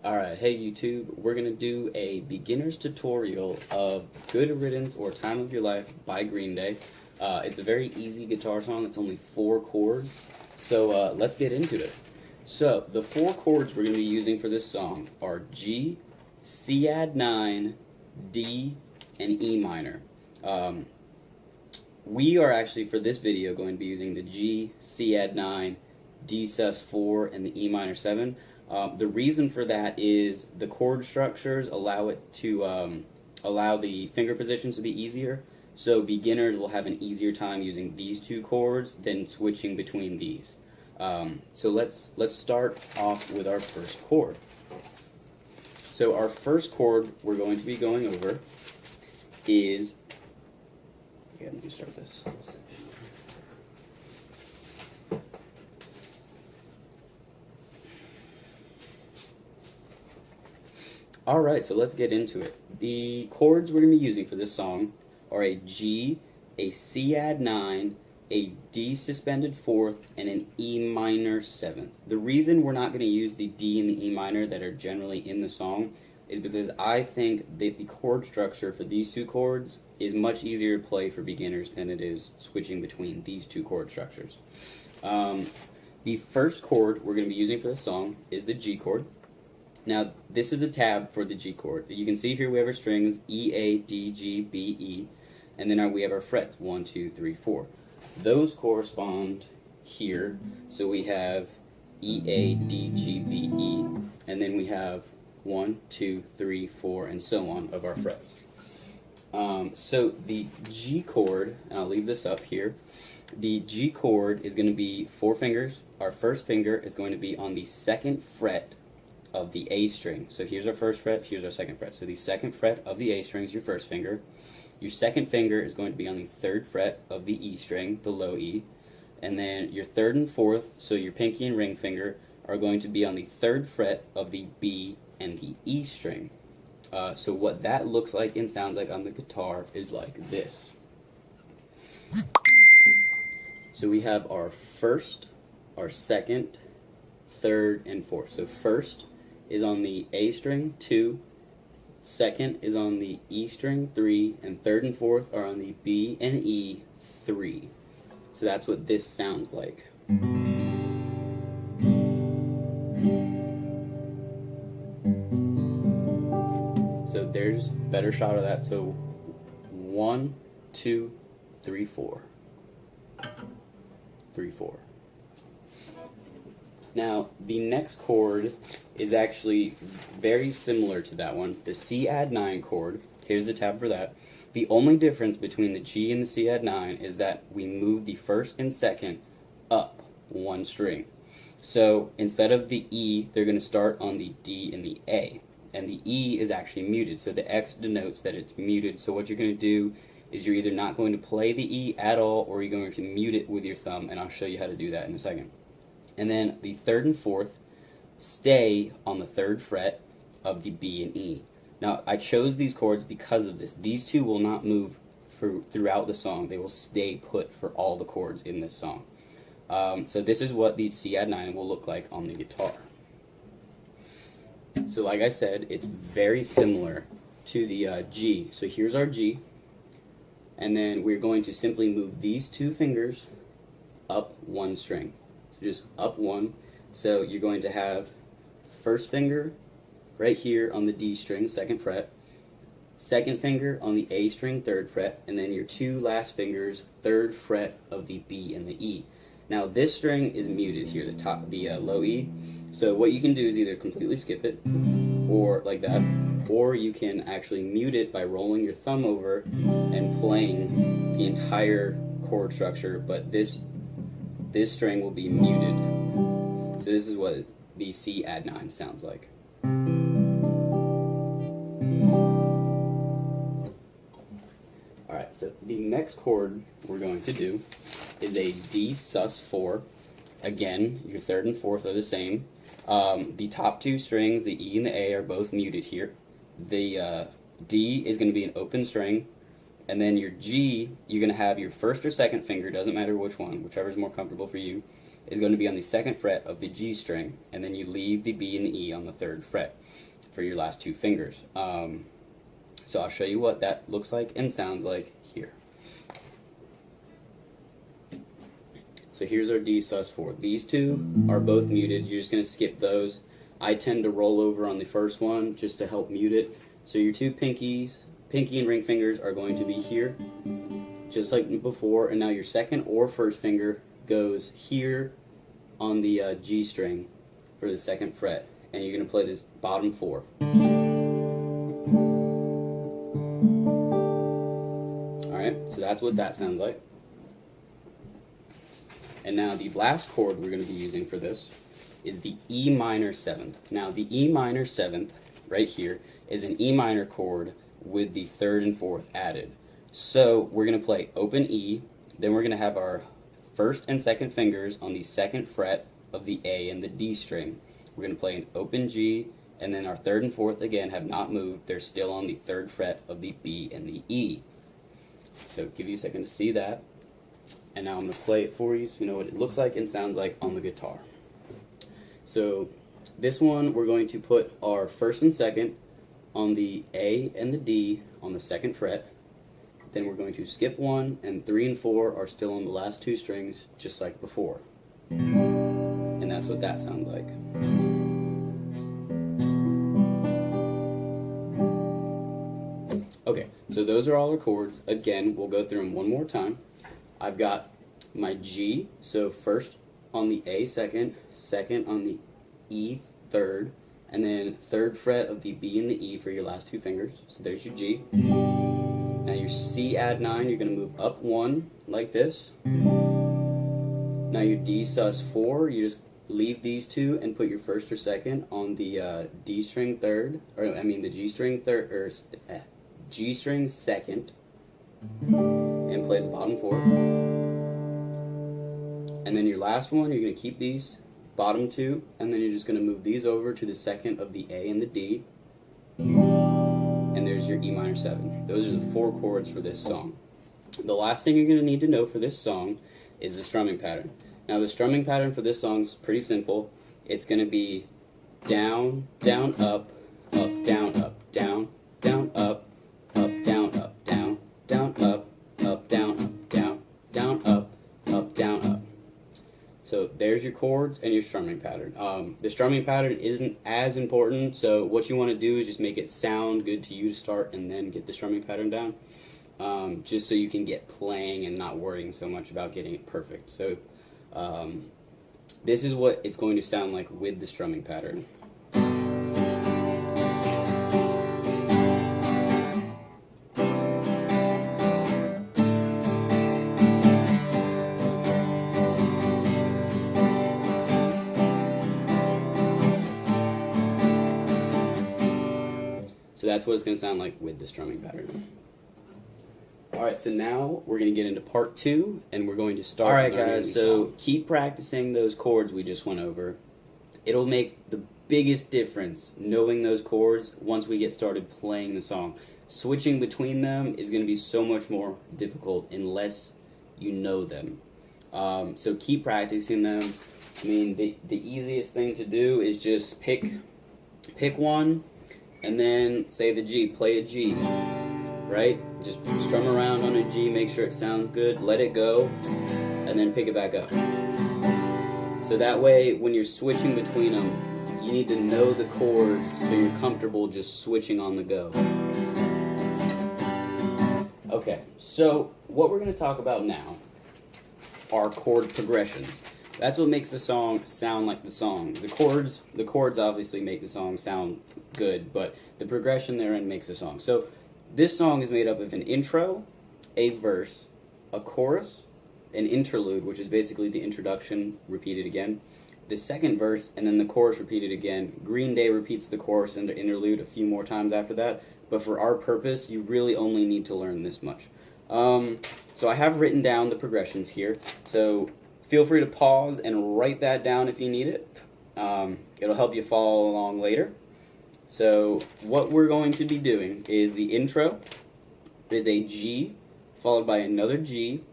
Alright, hey YouTube, we're going to do a beginner's tutorial of Good Riddance or Time of Your Life by Green Day. It's a very easy guitar song, it's only 4 chords, so let's get into it. So, the 4 chords we're going to be using for this song are G, C add 9, D, and E minor. We are actually, for this video, going to be using the G, C add 9, D sus 4, and the E minor 7. The reason for that is the chord structures allow it to allow the finger positions to be easier, so beginners will have an easier time using these 2 chords than switching between these. So let's start off with our first chord. So our first chord we're going to be going over is, let me start this. Alright, so let's get into it. The chords we're going to be using for this song are a G, a C add 9, a D suspended 4th, and an E minor 7th. The reason we're not going to use the D and the E minor that are generally in the song is because I think that the chord structure for these 2 chords is much easier to play for beginners than it is switching between these 2 chord structures. The first chord we're going to be using for this song is the G chord. Now, this is a tab for the G chord. You can see here we have our strings E, A, D, G, B, E, and then we have our frets 1, 2, 3, 4. Those correspond here, so we have E, A, D, G, B, E, and then we have 1, 2, 3, 4, and so on of our frets. So the G chord, and I'll leave this up here, the G chord is going to be 4 fingers. Our first finger is going to be on the 2nd fret of the A string. So here's our first fret, here's our 2nd fret. So the 2nd fret of the A string is your first finger. Your 2nd finger is going to be on the 3rd fret of the E string, the low E. And then your 3rd and 4th, so your pinky and ring finger, are going to be on the 3rd fret of the B and the E string. So what that looks like and sounds like on the guitar is like this. So we have our 1st, our 2nd, 3rd, and 4th. So first is on the A string, 2, 2nd is on the E string, 3, and 3rd and 4th are on the B and E, 3. So that's what this sounds like. So there's a better shot of that. So 1, 2, 3, 4. 3, 4. Now, the next chord is actually very similar to that one, the C add 9 chord. Here's the tab for that. The only difference between the G and the C add 9 is that we move the 1st and 2nd up 1 string. So instead of the E, they're going to start on the D and the A. And the E is actually muted, so the X denotes that it's muted. So what you're going to do is you're either not going to play the E at all, or you're going to mute it with your thumb, and I'll show you how to do that in a second. And then the 3rd and 4th stay on the 3rd fret of the B and E. Now, I chose these chords because of this. These 2 will not move throughout the song. They will stay put for all the chords in this song. So this is what the C add 9 will look like on the guitar. So like I said, it's very similar to the G. So here's our G. And then we're going to simply move these 2 fingers up 1 string. Just up 1. So you're going to have first finger right here on the D string, 2nd fret, 2nd finger on the A string, 3rd fret, and then your 2 last fingers, 3rd fret of the B and the E. Now this string is muted here, the low E. So what you can do is either completely skip it, or like that, or you can actually mute it by rolling your thumb over and playing the entire chord structure, but this string will be muted. So this is what the C add 9 sounds like. Alright, so the next chord we're going to do is a D sus 4. Again, your 3rd and 4th are the same. The top 2 strings, the E and the A, are both muted here. The D is going to be an open string. And then your G, you're going to have your 1st or 2nd finger, doesn't matter which one, whichever is more comfortable for you, is going to be on the 2nd fret of the G string, and then you leave the B and the E on the 3rd fret for your last 2 fingers. So I'll show you what that looks like and sounds like here. So here's our D sus4. These two are both muted. You're just going to skip those. I tend to roll over on the first one just to help mute it. So your 2 pinky and ring fingers are going to be here, just like before, and now your 2nd or 1st finger goes here on the G string for the 2nd fret, and you're going to play this bottom 4. Alright, so that's what that sounds like. And now the last chord we're going to be using for this is the E minor 7th. Now the E minor 7th, right here, is an E minor chord with the 3rd and 4th added. So we're going to play open E, then we're going to have our 1st and 2nd fingers on the 2nd fret of the A and the D string. We're going to play an open G, and then our 3rd and 4th again have not moved. They're still on the 3rd fret of the B and the E. So give you a second to see that. And now I'm going to play it for you so you know what it looks like and sounds like on the guitar. So this one we're going to put our 1st and 2nd on the A and the D on the 2nd fret. Then we're going to skip 1, and 3 and 4 are still on the last 2 strings just like before. And that's what that sounds like. Okay, so those are all our chords. Again, we'll go through them one more time. I've got my G, so 1st on the A 2nd, 2nd on the E 3rd, and then 3rd fret of the B and the E for your last 2 fingers. So there's your G. Now your C add 9, you're going to move up 1 like this. Now your D sus 4, you just leave these 2 and put your 1st or 2nd on the D string 3rd, or I mean the G string 3rd, or G string 2nd, and play the bottom 4. And then your last one, you're going to keep these bottom 2, and then you're just going to move these over to the 2nd of the A and the D, and there's your E minor 7. Those are the 4 chords for this song. The last thing you're going to need to know for this song is the strumming pattern. Now the strumming pattern for this song is pretty simple. It's going to be down, down, up, down, down, down, up, down, down, down, up, down, down, down, up, down, up. So there's your chords and your strumming pattern. The strumming pattern isn't as important, so what you want to do is just make it sound good to you to start and then get the strumming pattern down, just so you can get playing and not worrying so much about getting it perfect. So this is what it's going to sound like with the strumming pattern. So that's what it's going to sound like with the strumming pattern. Alright, so now we're going to get into part 2, and we're going to start. Alright guys, so keep practicing those chords we just went over. It'll make the biggest difference knowing those chords once we get started playing the song. Switching between them is going to be so much more difficult unless you know them. So keep practicing them. I mean, the easiest thing to do is just pick one, and then say the G, play a G, right? Just strum around on a G, make sure it sounds good, let it go, and then pick it back up. So that way, when you're switching between them, you need to know the chords so you're comfortable just switching on the go. Okay, so what we're going to talk about now are chord progressions. That's what makes the song sound like the song. The chords obviously make the song sound good, but the progression therein makes the song. So this song is made up of an intro, a verse, a chorus, an interlude, which is basically the introduction repeated again, the second verse, and then the chorus repeated again. Green Day repeats the chorus and the interlude a few more times after that, but for our purpose, you really only need to learn this much. So I have written down the progressions here, so feel free to pause and write that down if you need it. It'll help you follow along later. So what we're going to be doing is the intro is a G, followed by another G,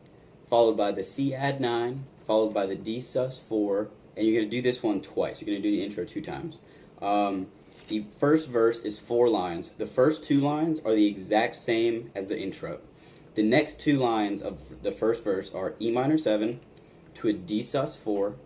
followed by the C add 9, followed by the D sus4, and you're going to do this one twice. You're going to do the intro 2 times. The first verse is 4 lines. The first 2 lines are the exact same as the intro. The next 2 lines of the first verse are E minor 7 to a D sus4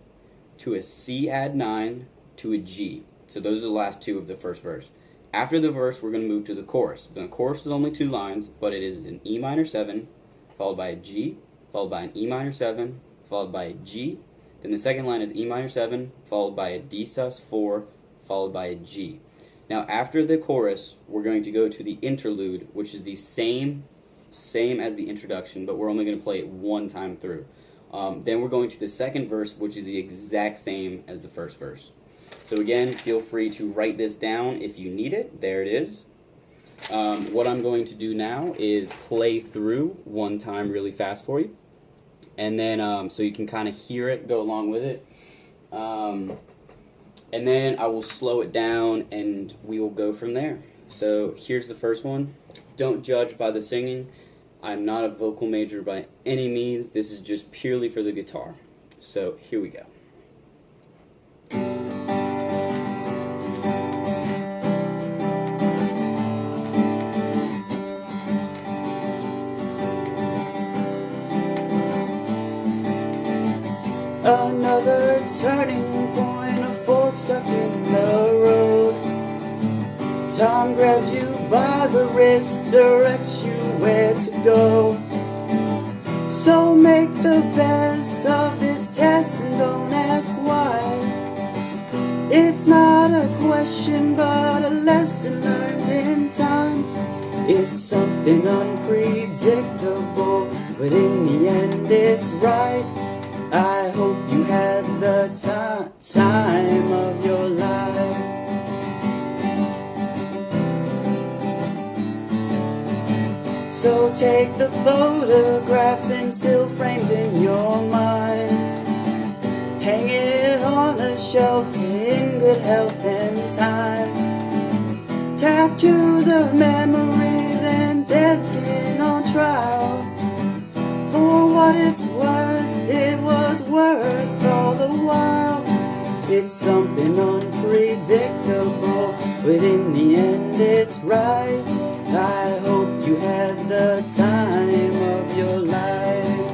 to a C add 9 to a G. So those are the last 2 of the first verse. After the verse, we're going to move to the chorus. The chorus is only 2 lines, but it is an E minor 7 followed by a G, followed by an E minor 7, followed by a G. Then the second line is E minor 7, followed by a D sus4, followed by a G. Now after the chorus, we're going to go to the interlude, which is the same as the introduction, but we're only going to play it 1 time through. Then we're going to the second verse, which is the exact same as the first verse. So again, feel free to write this down if you need it. There it is. What I'm going to do now is play through 1 time really fast for you. And then, so you can kind of hear it, go along with it. And then I will slow it down and we will go from there. So here's the first one. Don't judge by the singing. I'm not a vocal major by any means. This is just purely for the guitar. So here we go. Another turning point, a fork stuck in the road. Time grabs you by the wrist, directs you where to go. So make the best of this test and don't ask why. It's not a question but a lesson learned in time. It's something unpredictable, but in the end it's right. I hope you had the time of your life. So take the photographs and still frames in your mind. Hang it on a shelf in good health and time. Tattoos of memories and dead skin on trial. For what it's worth, it was worth all the while. It's something unpredictable, but in the end it's right. I hope you had the time of your life.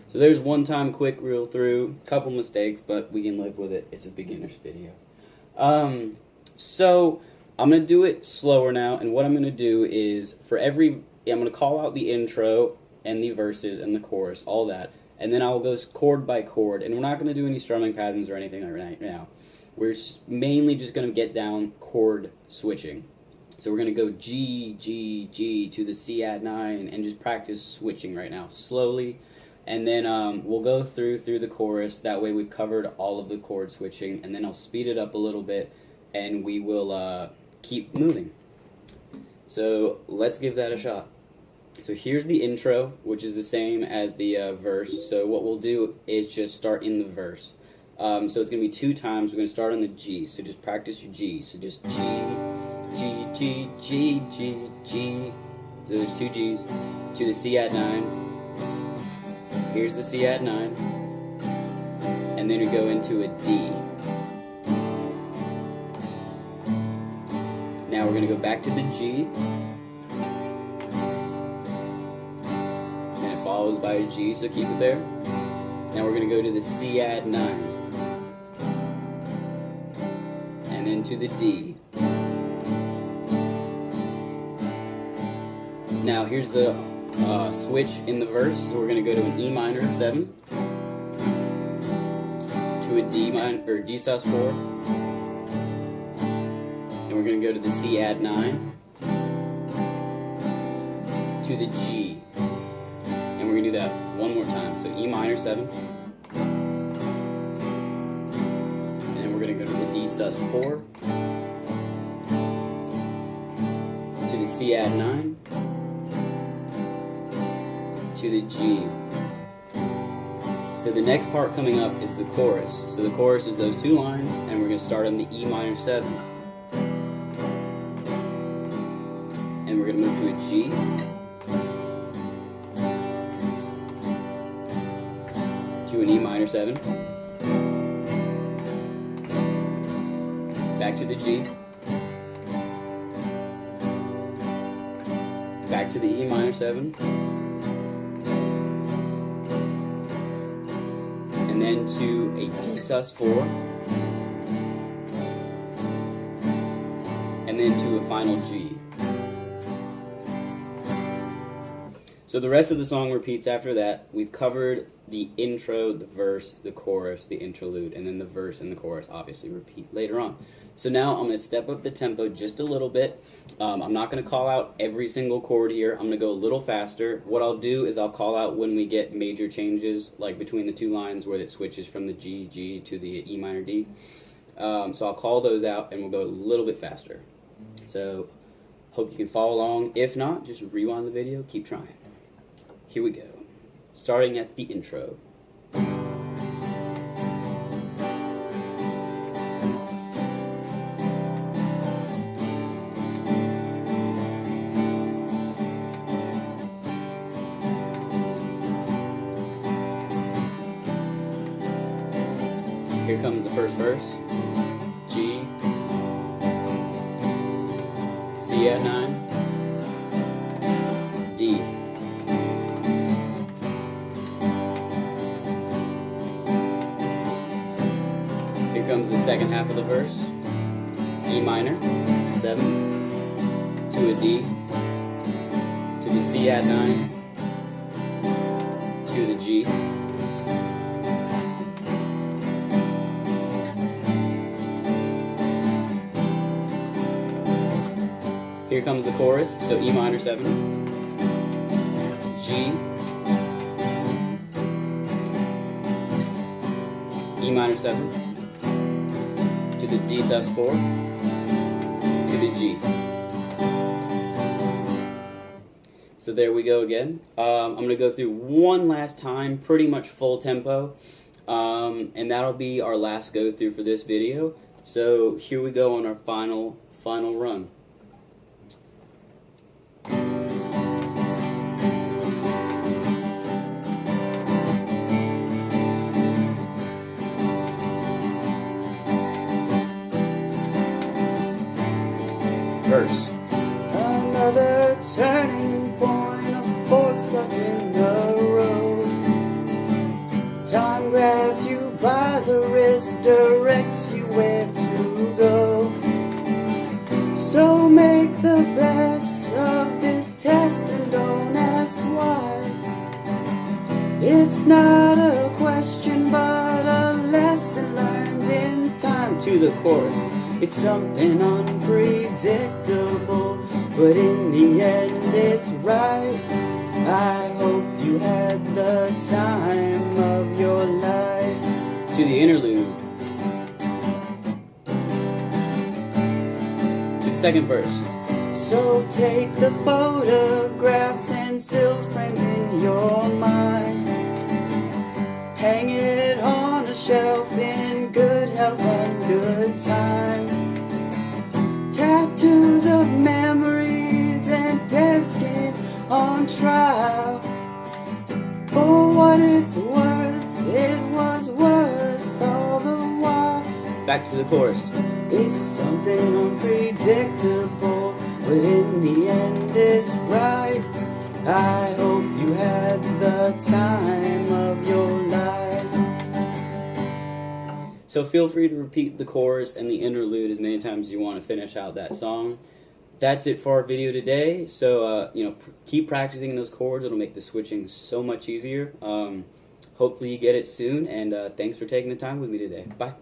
So there's 1 time quick reel through, couple mistakes, but we can live with it. It's a beginner's video. So I'm going to do it slower now, and what I'm going to do is I'm going to call out the intro and the verses and the chorus, all that, and then I will go chord by chord, and we're not going to do any strumming patterns or anything right now. We're mainly just going to get down chord switching. So we're going to go G, G, G to the C add 9 and just practice switching right now, slowly, and then we'll go through the chorus. That way we've covered all of the chord switching, and then I'll speed it up a little bit, and we will keep moving. So let's give that a shot. So here's the intro, which is the same as the verse. So what we'll do is just start in the verse. So it's going to be 2 times. We're going to start on the G. So just practice your G. So just G, G, G, G, G, G. So there's 2 Gs. To the C add 9. Here's the C add 9. And then we go into a D. Now we're going to go back to the G. Follows by a G, so keep it there. Now we're going to go to the C add 9. And then to the D. Now here's the switch in the verse. So we're going to go to an E minor 7. To a D minor, or D sus4. And we're going to go to the C add 9. To the G. And we're going to do that 1 more time. So E minor 7. And then we're going to go to the D sus4. To the C add 9. To the G. So the next part coming up is the chorus. So the chorus is those 2 lines, and we're going to start on the E minor 7. And we're going to move to a G. E minor 7, back to the G, back to the E minor 7, and then to a D sus4, and then to a final G. So the rest of the song repeats after that. We've covered the intro, the verse, the chorus, the interlude, and then the verse and the chorus obviously repeat later on. So now I'm going to step up the tempo just a little bit. I'm not going to call out every single chord here. I'm going to go a little faster. What I'll do is I'll call out when we get major changes, like between the two lines where it switches from the G, G to the E minor D. So I'll call those out and we'll go a little bit faster. So hope you can follow along. If not, just rewind the video, keep trying. Here we go. Starting at the intro. Here comes the first verse. G, C at 9, D. Here comes the second half of the verse. E minor, 7, to a D, to the C at 9, to the G. Here comes the chorus, so E minor 7, G, E minor 7, to the D sus4, to the G. So there we go again. I'm going to go through one last time, pretty much full tempo, and that'll be our last go through for this video. So here we go on our final run. Verse. Another turning point, a fork stuck in the road. Time grabs you by the wrist, directs you where to go. So make the best of this test and don't ask why. It's not a question but a lesson learned in time. To the chorus. It's something unpredictable, but in the end it's right. I hope you had the time of your life. To the interlude. To the second verse. So take the photographs and still frames in your mind. Hang it on a shelf in good health and good time. Tattoos of memories and dead skin on trial. For what it's worth, it was worth all the while. Back to the chorus. It's something unpredictable, but in the end it's right. I hope you had the time of your life. So feel free to repeat the chorus and the interlude as many times as you want to finish out that song. That's it for our video today. So keep practicing those chords. It'll make the switching so much easier. Hopefully you get it soon, and thanks for taking the time with me today. Bye.